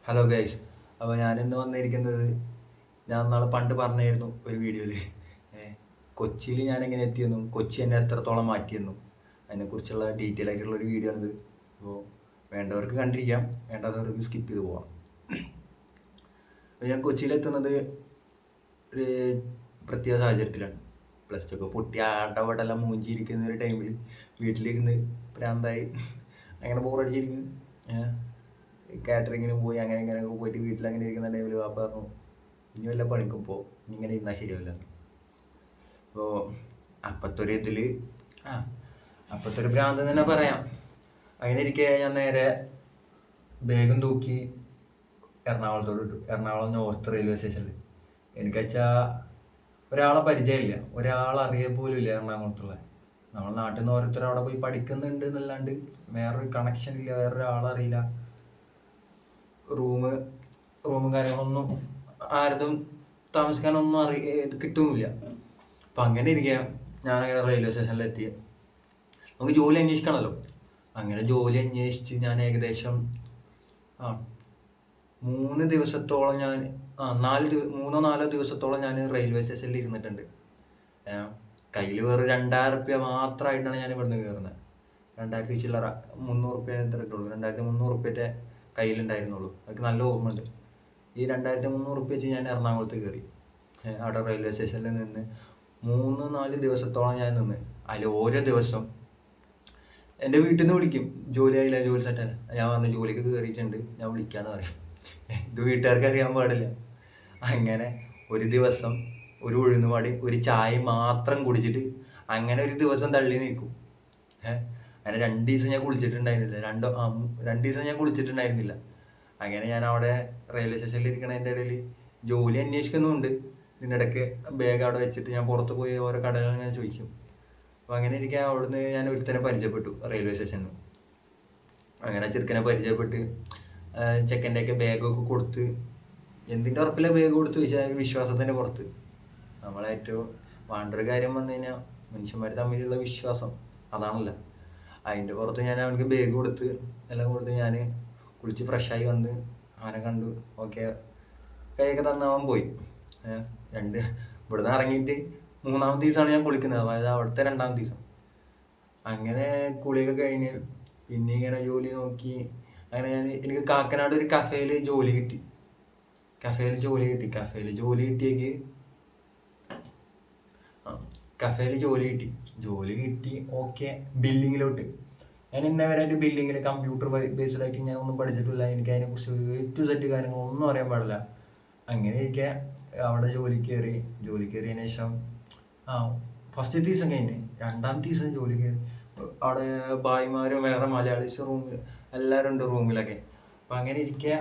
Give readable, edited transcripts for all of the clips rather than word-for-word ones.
Hello guys. അപ്പോൾ ഞാനിന്ന് വന്നിരിക്കുന്നത്, ഞാൻ നാളെ പണ്ട് പറഞ്ഞായിരുന്നു ഒരു വീഡിയോയിൽ കൊച്ചിയിൽ ഞാൻ എങ്ങനെ എത്തിയെന്നും കൊച്ചി എന്നെ എത്രത്തോളം മാറ്റിയെന്നും അതിനെക്കുറിച്ചുള്ള ഡീറ്റെയിൽ ആയിട്ടുള്ള ഒരു വീഡിയോ ആണിത്. അപ്പോൾ വേണ്ടവർക്ക് കണ്ടിരിക്കാം, വേണ്ടാത്തവർക്ക് സ്കിപ്പ് ചെയ്ത് പോവാം. അപ്പോൾ ഞാൻ കൊച്ചിയിലെത്തുന്നത് ഒരു പ്രത്യേക സാഹചര്യത്തിലാണ്. പ്ലസ് ടു ഒക്കെ പൊട്ടി ആട്ടവട്ടെല്ലാം മൂഞ്ചിയിരിക്കുന്ന ഒരു ടൈമിൽ വീട്ടിലിരുന്ന് പ്രാന്തായി അങ്ങനെ ബോറടിച്ചിരിക്കുന്നു. കാറ്ററിങ്ങിന് പോയി അങ്ങനെ ഇങ്ങനെയൊക്കെ പോയിട്ട് വീട്ടിലങ്ങനെ ഇരിക്കുന്ന ടൈമിൽ വാപ്പ പറഞ്ഞു, ഇനി വല്ല പണിക്കും പോ, ഇനി ഇങ്ങനെ ഇരുന്നാൽ ശരിയാവില്ല. അപ്പോൾ അപ്പത്തെ ഒരു ഇതിൽ അപ്പത്തെ ഒരു ഭ്രാന്ത് തന്നെ പറയാം. അങ്ങനെ ഇരിക്കെ ഞാൻ നേരെ ബാഗും തൂക്കി എറണാകുളത്തോട് ഇട്ടു. എറണാകുളം നോർത്ത് റെയിൽവേ സ്റ്റേഷനിൽ. എനിക്കച്ചാ ഒരാളെ പരിചയമില്ല, ഒരാളറിയ പോലും ഇല്ല എറണാകുളത്തുള്ള. നമ്മുടെ നാട്ടിൽ നിന്ന് ഓരോരുത്തർ അവിടെ പോയി പഠിക്കുന്നുണ്ട് എന്നല്ലാണ്ട് വേറൊരു കണക്ഷൻ ഇല്ല, വേറൊരാളറിയില്ല. റൂമും കാര്യങ്ങളൊന്നും ആരതും താമസിക്കാനൊന്നും കിട്ടുന്നില്ല. അപ്പം അങ്ങനെ ഇരിക്കുക ഞാനങ്ങനെ റെയിൽവേ സ്റ്റേഷനിലെത്തി. നമുക്ക് ജോലി അന്വേഷിക്കണമല്ലോ. അങ്ങനെ ജോലി അന്വേഷിച്ച് ഞാൻ ഏകദേശം 3 ദിവസത്തോളം ഞാൻ 3-4 ദിവസത്തോളം ഞാൻ റെയിൽവേ സ്റ്റേഷനിൽ ഇരുന്നിട്ടുണ്ട്. കയ്യിൽ വേറെ 2000 റുപ്യ മാത്രമായിട്ടാണ് ഞാൻ ഇവിടുന്ന് കയറുന്നത്. 2000 ചില്ലറ 300 റുപ്യ എത്ര ഇട്ടുള്ളൂ, 2300 റുപ്യൻ്റെ കയ്യിലുണ്ടായിരുന്നുള്ളൂ. അതൊക്കെ നല്ല ഓർമ്മയുണ്ട്. ഈ 2300 റുപ്യ വെച്ച് ഞാൻ എറണാകുളത്ത് കയറി. അവിടെ റെയിൽവേ സ്റ്റേഷനിൽ നിന്ന് 3-4 ദിവസത്തോളം ഞാൻ നിന്ന്. അതിൽ ഓരോ ദിവസം എൻ്റെ വീട്ടിൽ നിന്ന് വിളിക്കും, ജോലി ആയില്ല, ജോലി സെറ്റായില്ല. ഞാൻ പറഞ്ഞു ജോലിക്ക് കയറിയിട്ടുണ്ട്, ഞാൻ വിളിക്കാമെന്ന് പറയും. ഇത് വീട്ടുകാർക്ക് അറിയാൻ പാടില്ല. അങ്ങനെ ഒരു ദിവസം ഒരു ഉഴുന്നുവടയും ഒരു ചായ മാത്രം കുടിച്ചിട്ട് അങ്ങനെ ഒരു ദിവസം തള്ളി നിൽക്കും. അങ്ങനെ 2 ദിവസം ഞാൻ കുളിച്ചിട്ടുണ്ടായിരുന്നില്ല. 2 ദിവസം ഞാൻ കുളിച്ചിട്ടുണ്ടായിരുന്നില്ല. അങ്ങനെ ഞാൻ അവിടെ റെയിൽവേ സ്റ്റേഷനിൽ ഇരിക്കണതിൻ്റെ ഇടയിൽ ജോലി അന്വേഷിക്കുന്നുമുണ്ട്. ഇതിനിടയ്ക്ക് ബാഗ് അവിടെ വെച്ചിട്ട് ഞാൻ പുറത്ത് പോയി ഓരോ കടകൾ ഞാൻ ചോദിക്കും. അപ്പോൾ അങ്ങനെ ഇരിക്കാൻ അവിടുന്ന് ഞാൻ ഒരുത്തനെ പരിചയപ്പെട്ടു റെയിൽവേ സ്റ്റേഷനിൽ. അങ്ങനെ ചെറുക്കനെ പരിചയപ്പെട്ട് ചെക്കൻ്റെയൊക്കെ ബാഗൊക്കെ കൊടുത്ത്, എന്തിൻ്റെ ഉറപ്പിലെ ബാഗ് കൊടുത്ത് വെച്ചാൽ വിശ്വാസത്തിൻ്റെ പുറത്ത്. നമ്മളേറ്റവും വേണ്ടൊരു കാര്യം വന്നു കഴിഞ്ഞാൽ മനുഷ്യന്മാർ തമ്മിലുള്ള വിശ്വാസം, അതാണല്ലോ. അതിൻ്റെ പുറത്ത് ഞാൻ അവനക്ക് ബാഗ് കൊടുത്ത് എല്ലാം കൊടുത്ത് ഞാൻ കുളിച്ച് ഫ്രഷായി വന്ന് അവനെ കണ്ടു. ഓക്കെ, കൈയൊക്കെ തന്നവൻ പോയി. ഇവിടുന്ന് ഇറങ്ങിയിട്ട് 3-ാമത്തെ ദിവസമാണ് ഞാൻ കുളിക്കുന്നത്, അതായത് അവിടുത്തെ 2-ാമത്തെ ദിവസം. അങ്ങനെ കുളിയൊക്കെ കഴിഞ്ഞ് പിന്നെ ഇങ്ങനെ ജോലി നോക്കി. അങ്ങനെ എനിക്ക് കാക്കനാട് ഒരു കഫേയിൽ ജോലി കിട്ടി. കഫേയിൽ ജോലി കിട്ടി. ഓക്കെ, ബില്ലിങ്ങിലോട്ട്. ഞാൻ ഇന്നവരായിട്ട് ബില്ലിങ്ങിൽ കമ്പ്യൂട്ടർ ബേസ്ഡ് ആക്കി ഞാൻ ഒന്നും പഠിച്ചിട്ടില്ല. എനിക്ക് അതിനെക്കുറിച്ച് A to Z കാര്യങ്ങളൊന്നും അറിയാൻ പാടില്ല. അങ്ങനെ ഇരിക്കെ അവിടെ ജോലി കയറിയതിന് ശേഷം ഫസ്റ്റ് ദിവസം കഴിഞ്ഞ് 2-ാമത്തെ ദിവസം ജോലി കയറി. അവിടെ ഭായിമാരും വേറെ മലയാളീസ് റൂമിൽ എല്ലാവരും ഉണ്ട് റൂമിലൊക്കെ. അപ്പം അങ്ങനെ ഇരിക്കുക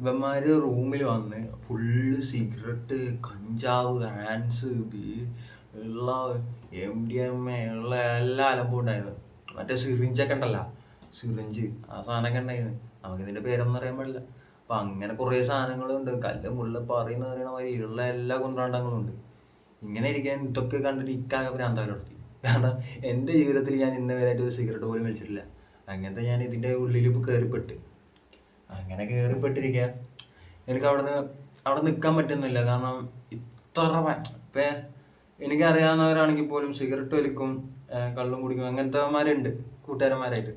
ഇവന്മാർ റൂമിൽ വന്ന് ഫുള്ള് സിഗരറ്റ്, കഞ്ചാവ്, ഹാൻസ്, ഉള്ള MDMA ഉള്ള എല്ലാ അലമ്പും ഉണ്ടായിരുന്നു. മറ്റേ സിറിഞ്ചൊക്കെ ഉണ്ടല്ലോ, സിറിഞ്ച്, ആ സാധനമൊക്കെ ഉണ്ടായിരുന്നു. നമുക്കിതിൻ്റെ പേരൊന്നും അറിയാൻ പാടില്ല. അപ്പം അങ്ങനെ കുറേ സാധനങ്ങളുണ്ട്. കല്ല് മുള്ള പറയുന്ന മാതിരി ഉള്ള എല്ലാ കുന്ത്രാണ്ടങ്ങളും ഉണ്ട്. ഇങ്ങനെ ഇരിക്കാൻ ഇതൊക്കെ കണ്ടിട്ട് ഇക്കാകെ ഭ്രാന്താവലെടുത്തി. കാരണം എൻ്റെ ജീവിതത്തിൽ ഞാൻ ഇന്ന് വരെയായിട്ട് ഒരു സിഗരറ്റ് പോലും വലിച്ചിട്ടില്ല. അങ്ങനത്തെ ഞാൻ ഇതിൻ്റെ ഉള്ളിൽ കയറിപ്പെട്ട്. അങ്ങനെ കയറിപ്പെട്ടിരിക്കുക. എനിക്ക് അവിടെ നിൽക്കാൻ പറ്റുന്നില്ല. കാരണം ഇത്ര ഇപ്പം എനിക്കറിയാവുന്നവരാണെങ്കിൽ പോലും സിഗരറ്റ് വലിക്കും, കള്ളും കുടിക്കും, അങ്ങനത്തെമാരുണ്ട് കൂട്ടുകാരന്മാരായിട്ട്.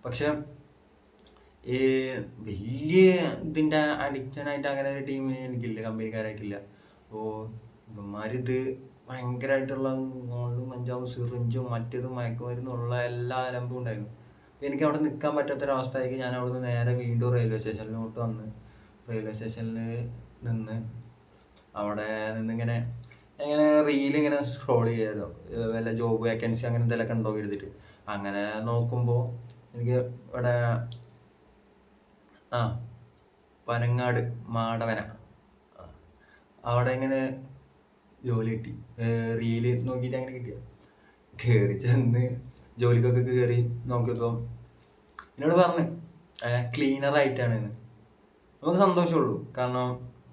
പക്ഷെ ഈ വലിയ ഇതിൻ്റെ അഡിക്ഷനായിട്ട് അങ്ങനെ ഒരു ടീമിന് എനിക്കില്ല, കമ്പനിക്കാരായിട്ടില്ല. അപ്പോൾ ഇവന്മാരിത് ഭയങ്കരമായിട്ടുള്ള ഗോൾഡും കഞ്ചാവും സിറിഞ്ചും മറ്റേതും മയക്കുമരുന്നുള്ള എല്ലാ അലമ്പും ഉണ്ടായിരുന്നു. എനിക്ക് അവിടെ നിൽക്കാൻ പറ്റാത്തൊരവസ്ഥയാക്കി ഞാൻ അവിടുന്ന് നേരെ വീണ്ടും റെയിൽവേ സ്റ്റേഷനിലോട്ട് വന്ന് റെയിൽവേ സ്റ്റേഷനിൽ നിന്ന് അവിടെ നിന്നിങ്ങനെ റീലിങ്ങനെ സ്ക്രോൾ ചെയ്യായിരുന്നു. വല്ല ജോബ് വേക്കൻസി അങ്ങനെ എന്തെങ്കിലുമൊക്കെ ഉണ്ടോ എഴുതിയിട്ട്. അങ്ങനെ നോക്കുമ്പോൾ എനിക്ക് ഇവിടെ പനങ്ങാട് മാടവന അവിടെ ഇങ്ങനെ ജോലി കിട്ടി. റീല് നോക്കിയിട്ട് അങ്ങനെ കിട്ടിയ കയറി ചെന്ന് ജോലിക്കൊക്കെ കയറി നോക്കിയപ്പോൾ എന്നോട് പറഞ്ഞ് ക്ലീനറായിട്ടാണ്. നമുക്ക് സന്തോഷമുള്ളൂ, കാരണം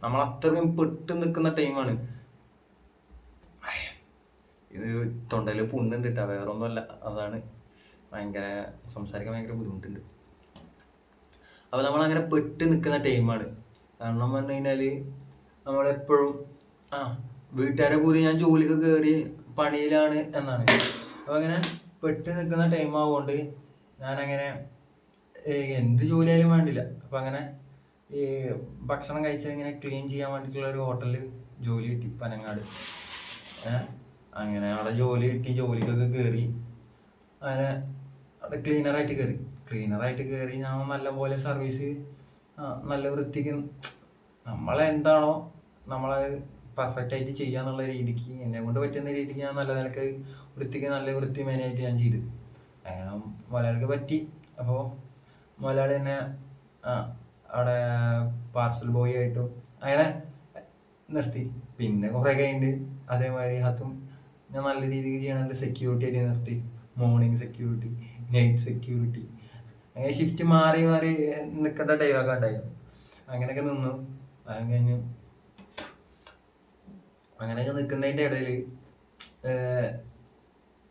നമ്മൾ അത്രയും പെട്ട് നിൽക്കുന്ന ടൈമാണ്. ഇത് തൊണ്ടയിൽ പുണ്ണുണ്ട് കേട്ടോ, വേറെ ഒന്നുമല്ല. അതാണ് ഭയങ്കര സംസാരിക്കാൻ ഭയങ്കര ബുദ്ധിമുട്ടുണ്ട്. അപ്പോൾ നമ്മളങ്ങനെ പെട്ട് നിൽക്കുന്ന ടൈമാണ്. കാരണം പറഞ്ഞു കഴിഞ്ഞാൽ നമ്മളെപ്പോഴും വീട്ടുകാരെ കൂടി ഞാൻ ജോലിക്ക് കയറി പണിയിലാണ് എന്നാണ്. അപ്പോൾ അങ്ങനെ പെട്ട് നിൽക്കുന്ന ടൈം ആവുകൊണ്ട് ഞാനങ്ങനെ എന്ത് ജോലിയായാലും വേണ്ടില്ല. അപ്പം അങ്ങനെ ഈ ഭക്ഷണം കഴിച്ചാൽ ഇങ്ങനെ ക്ലീൻ ചെയ്യാൻ വേണ്ടിയിട്ടുള്ള ഒരു ഹോട്ടലിൽ ജോലി കിട്ടി പനങ്ങാട്. അങ്ങനെ അവിടെ ജോലി കിട്ടി, ജോലിക്കൊക്കെ കയറി. അങ്ങനെ അവിടെ ക്ലീനറായിട്ട് കയറി ഞാൻ നല്ലപോലെ സർവീസ് നല്ല വൃത്തിക്ക് നമ്മളെന്താണോ നമ്മളത് പെർഫെക്റ്റായിട്ട് ചെയ്യാന്നുള്ള രീതിക്ക് എന്നെ കൊണ്ട് പറ്റുന്ന രീതിക്ക് ഞാൻ നല്ല നിലക്ക് വൃത്തിക്ക് നല്ല വൃത്തി മെയിനായിട്ട് ഞാൻ ചെയ്തു. അങ്ങനെ മുതലാളിക്ക് പറ്റി. അപ്പോൾ മുതലാളി തന്നെ അവിടെ പാർസൽ ബോയ് ആയിട്ടും അങ്ങനെ നിർത്തി. പിന്നെ കുറേ കഴിഞ്ഞിട്ട് അതേമാതിരി അതും ഞാൻ നല്ല രീതിക്ക് ചെയ്യണമെങ്കിൽ സെക്യൂരിറ്റി ആയിട്ട് നിർത്തി. മോർണിംഗ് സെക്യൂരിറ്റി, നൈറ്റ് സെക്യൂരിറ്റി, അങ്ങനെ ഷിഫ്റ്റ് മാറി മാറി നിൽക്കേണ്ട ടൈമൊക്കെ ഉണ്ടായിരുന്നു. അങ്ങനെയൊക്കെ നിന്നു. അത് കഴിഞ്ഞ് അങ്ങനെയൊക്കെ നിൽക്കുന്നതിൻ്റെ ഇടയിൽ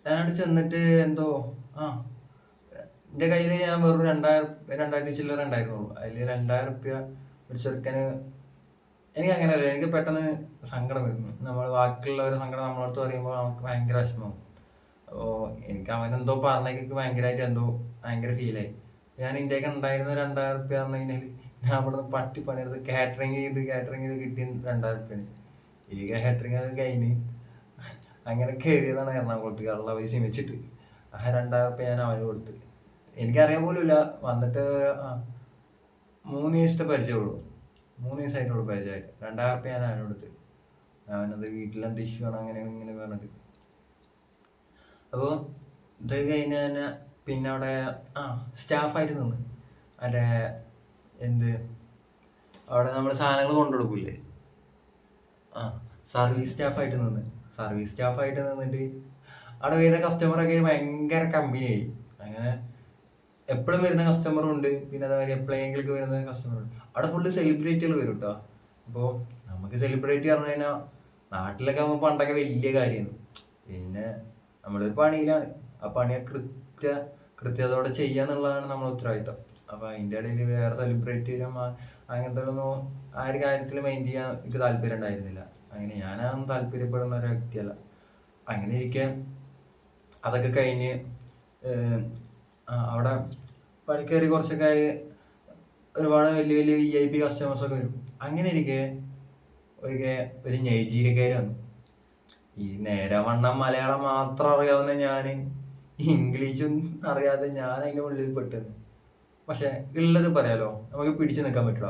ഞാനവിടെ ചെന്നിട്ട് എന്തോ എൻ്റെ കയ്യിൽ ഞാൻ വെറും 2000 ചില്ലറ ഉണ്ടായിരുന്നുള്ളൂ. അതിൽ 2000 റുപ്യ ഒരു ചെറുക്കന്. എനിക്ക് അങ്ങനെയല്ല, എനിക്ക് പെട്ടെന്ന് സങ്കടം വരുന്നു. നമ്മൾ ബാക്കിയുള്ളവരുടെ സങ്കടം നമ്മളടുത്ത് പറയുമ്പോൾ നമുക്ക് ഭയങ്കര വിഷമം. അപ്പോൾ എനിക്ക് അവനെന്തോ പറഞ്ഞേക്ക് ഭയങ്കരമായിട്ട് എന്തോ ഭയങ്കര ഫീലായി. ഞാൻ ഇന്ത്യക്ക് ഉണ്ടായിരുന്ന 2000 റുപ്യ പറഞ്ഞു കഴിഞ്ഞാൽ ഞാൻ അവിടെ നിന്ന് പണിയെടുത്ത് കാറ്ററിങ് ചെയ്ത് കിട്ടിയ 2000 റുപ്യാണ്. ഈ കാറ്ററിങ് ഒക്കെ കഴിഞ്ഞ് അങ്ങനെ കയറിയതാണ് എറണാകുളത്ത് കള്ള പൈസ വെച്ചിട്ട്. 2000 റുപ്യ ഞാൻ അവന് കൊടുത്ത്. എനിക്കറിയാൻ പോലുമില്ല. വന്നിട്ട് 3 ദിവസത്തെ പരിചയമുള്ളൂ. 3 ദിവസമായിട്ടുള്ളൂ പരിചയമായിട്ട്. 2000 റുപ്യ ഞാൻ അവന് കൊടുത്ത്. അവനത് വീട്ടിലെന്ത് ഇഷ്യൂ ആണ് അങ്ങനെ ഇങ്ങനെ പറഞ്ഞിട്ട്. അപ്പോൾ ഇത് കഴിഞ്ഞ് തന്നെ പിന്നെ അവിടെ സ്റ്റാഫായിട്ട് നിന്ന് അവിടെ നമ്മൾ സാധനങ്ങൾ കൊണ്ടുകൊടുക്കില്ലേ, സർവീസ് സ്റ്റാഫായിട്ട് നിന്നിട്ട് അവിടെ വരുന്ന കസ്റ്റമറൊക്കെ ഭയങ്കര കമ്പനിയായി. അങ്ങനെ എപ്പോഴും വരുന്ന കസ്റ്റമറും ഉണ്ട്, പിന്നെ അതേമാതിരി എപ്പോഴെങ്കിലും വരുന്ന കസ്റ്റമറുണ്ട്. അവിടെ ഫുള്ള് സെലിബ്രിറ്റികൾ വരും കേട്ടോ. അപ്പോൾ നമുക്ക് സെലിബ്രിറ്റി പറഞ്ഞു കഴിഞ്ഞാൽ നാട്ടിലൊക്കെ ആകുമ്പോൾ പണ്ടൊക്കെ വലിയ കാര്യമാണ്. പിന്നെ നമ്മളൊരു പണിയിലാണ്, ആ പണിയെ കൃത്യതയോടെ ചെയ്യാന്നുള്ളതാണ് നമ്മളെ ഉത്തരവാദിത്തം. അപ്പോൾ അതിൻ്റെ ഇടയിൽ വേറെ സെലിബ്രിറ്റി അങ്ങനത്തെ ഒന്നും ആ ഒരു കാര്യത്തിൽ മൈൻഡ് ചെയ്യാൻ എനിക്ക് താല്പര്യം ഉണ്ടായിരുന്നില്ല. അങ്ങനെ ഞാനതൊന്നും താല്പര്യപ്പെടുന്ന ഒരു വ്യക്തിയല്ല. അങ്ങനെ ഇരിക്കെ അതൊക്കെ കഴിഞ്ഞ് അവിടെ പണിക്കയറി കുറച്ചൊക്കെ ആയി ഒരുപാട് വലിയ വലിയ VIP കസ്റ്റമേഴ്സൊക്കെ വരും. അങ്ങനെ ഇരിക്കെ ഒരു നൈജീരിയക്കാർ വന്നു. ഈ നേരവണ്ണം മലയാളം മാത്രം അറിയാവുന്ന ഞാൻ ഇംഗ്ലീഷും അറിയാതെ ഞാൻ അതിൻ്റെ ഉള്ളിൽ പെട്ടെന്ന്. പക്ഷെ ഉള്ളത് പറയാലോ, നമുക്ക് പിടിച്ചു നിൽക്കാൻ പറ്റില്ല.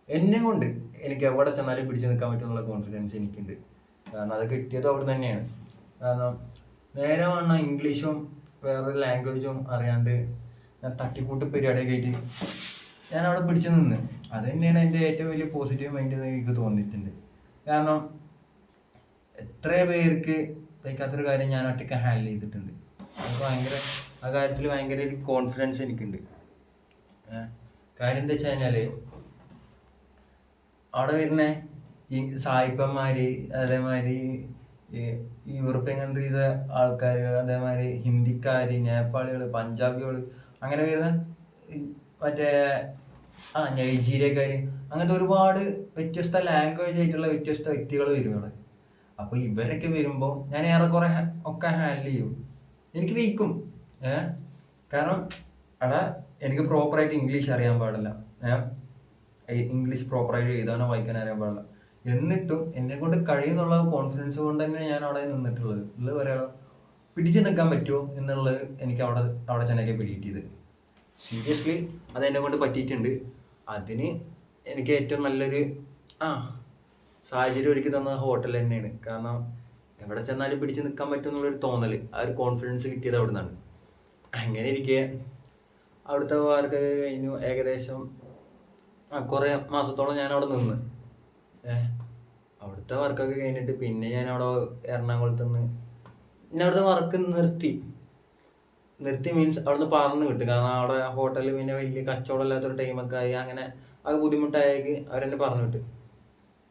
എന്നെ കൊണ്ട് എനിക്ക് എവിടെ ചെന്നാലും പിടിച്ചു നിൽക്കാൻ പറ്റുമെന്നുള്ള കോൺഫിഡൻസ് എനിക്കുണ്ട്. കാരണം അത് കിട്ടിയത് അവിടെ തന്നെയാണ്. കാരണം നേരവണ്ണം ഇംഗ്ലീഷും വേറൊരു ലാംഗ്വേജും അറിയാണ്ട് ഞാൻ തട്ടിക്കൂട്ട് പരിപാടിയൊക്കെ ആയിട്ട് ഞാൻ അവിടെ പിടിച്ചു നിന്ന്. അത് തന്നെയാണ് എൻ്റെ ഏറ്റവും വലിയ പോസിറ്റീവ് മൈൻഡ് എന്ന് എനിക്ക് തോന്നിയിട്ടുണ്ട്. കാരണം എത്ര പേർക്ക് തയ്ക്കാത്തൊരു കാര്യം ഞാൻ ഒറ്റയ്ക്ക് ഹാൻഡിൽ ചെയ്തിട്ടുണ്ട്. അപ്പോൾ ആ കാര്യത്തിൽ ഭയങ്കര ഒരു കോൺഫിഡൻസ് എനിക്കുണ്ട്. കാര്യം എന്താ വെച്ച് കഴിഞ്ഞാൽ അവിടെ വരുന്ന ഈ സായിപ്പന്മാർ, അതേമാതിരി ഈ യൂറോപ്യൻ കൺട്രീസ് ആൾക്കാർ, അതേമാതിരി ഹിന്ദിക്കാർ, നേപ്പാളികൾ, പഞ്ചാബികൾ, അങ്ങനെ വരുന്ന മറ്റേ നൈജീരിയക്കാർ, അങ്ങനത്തെ ഒരുപാട് വ്യത്യസ്ത ലാംഗ്വേജ് ആയിട്ടുള്ള വ്യത്യസ്ത വ്യക്തികൾ വരും അവിടെ. അപ്പോൾ ഇവരൊക്കെ വരുമ്പോൾ ഞാൻ ഏറെക്കുറെ ഒക്കെ ഹാൻഡിൽ ചെയ്യും. എനിക്ക് വയ്ക്കും. കാരണം അവിടെ എനിക്ക് പ്രോപ്പറായിട്ട് ഇംഗ്ലീഷ് അറിയാൻ പാടില്ല. ഇംഗ്ലീഷ് പ്രോപ്പറായിട്ട് എഴുതാനോ വായിക്കാനോ അറിയാൻ പാടില്ല. എന്നിട്ടും എന്നെ കൊണ്ട് കഴിയുന്നുള്ള കോൺഫിഡൻസ് കൊണ്ട് തന്നെ ഞാൻ അവിടെ നിന്നിട്ടുള്ളത്. ഉള്ളത് പറയാലോ, പിടിച്ചു നിൽക്കാൻ പറ്റുമോ എന്നുള്ളത് എനിക്ക് അവിടെ ചെന്നൊക്കെ പിടികിട്ടിയത്. സീരിയസ്ലി അതെന്നെ കൊണ്ട് പറ്റിയിട്ടുണ്ട്. അതിന് എനിക്ക് ഏറ്റവും നല്ലൊരു സാഹചര്യം ഒരുക്കി തന്ന ഹോട്ടൽ തന്നെയാണ്. കാരണം എവിടെ ചെന്നാലും പിടിച്ച് നിൽക്കാൻ പറ്റും എന്നുള്ളൊരു തോന്നൽ, ആ ഒരു കോൺഫിഡൻസ് കിട്ടിയത് അവിടെ നിന്നാണ്. അങ്ങനെ ഇരിക്കെ അവിടുത്തെ വർക്കൊക്കെ കഴിഞ്ഞു. ഏകദേശം കുറേ മാസത്തോളം ഞാൻ അവിടെ നിന്ന്. അവിടുത്തെ വർക്കൊക്കെ കഴിഞ്ഞിട്ട് പിന്നെ ഞാൻ അവിടെ എറണാകുളത്ത് നിന്ന് പിന്നെ അവിടുത്തെ വർക്ക് നിർത്തി മീൻസ് അവിടുന്ന് പറന്ന് കിട്ടും. കാരണം അവിടെ ഹോട്ടലിൽ പിന്നെ വലിയ കച്ചവടം ഇല്ലാത്തൊരു ടൈമൊക്കെ ആയി. അങ്ങനെ അത് ബുദ്ധിമുട്ടായേക്ക് അവരെന്നെ പറഞ്ഞു വിട്ട്.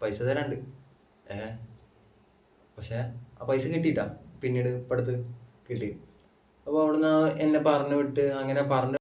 പൈസ തരാണ്ട്. പക്ഷേ ആ പൈസ കിട്ടിയിട്ടാ പിന്നീട് ഇപ്പം അടുത്ത് കിട്ടി. അപ്പോൾ അവിടുന്ന് എന്നെ പറഞ്ഞു വിട്ട് അങ്ങനെ പറഞ്ഞു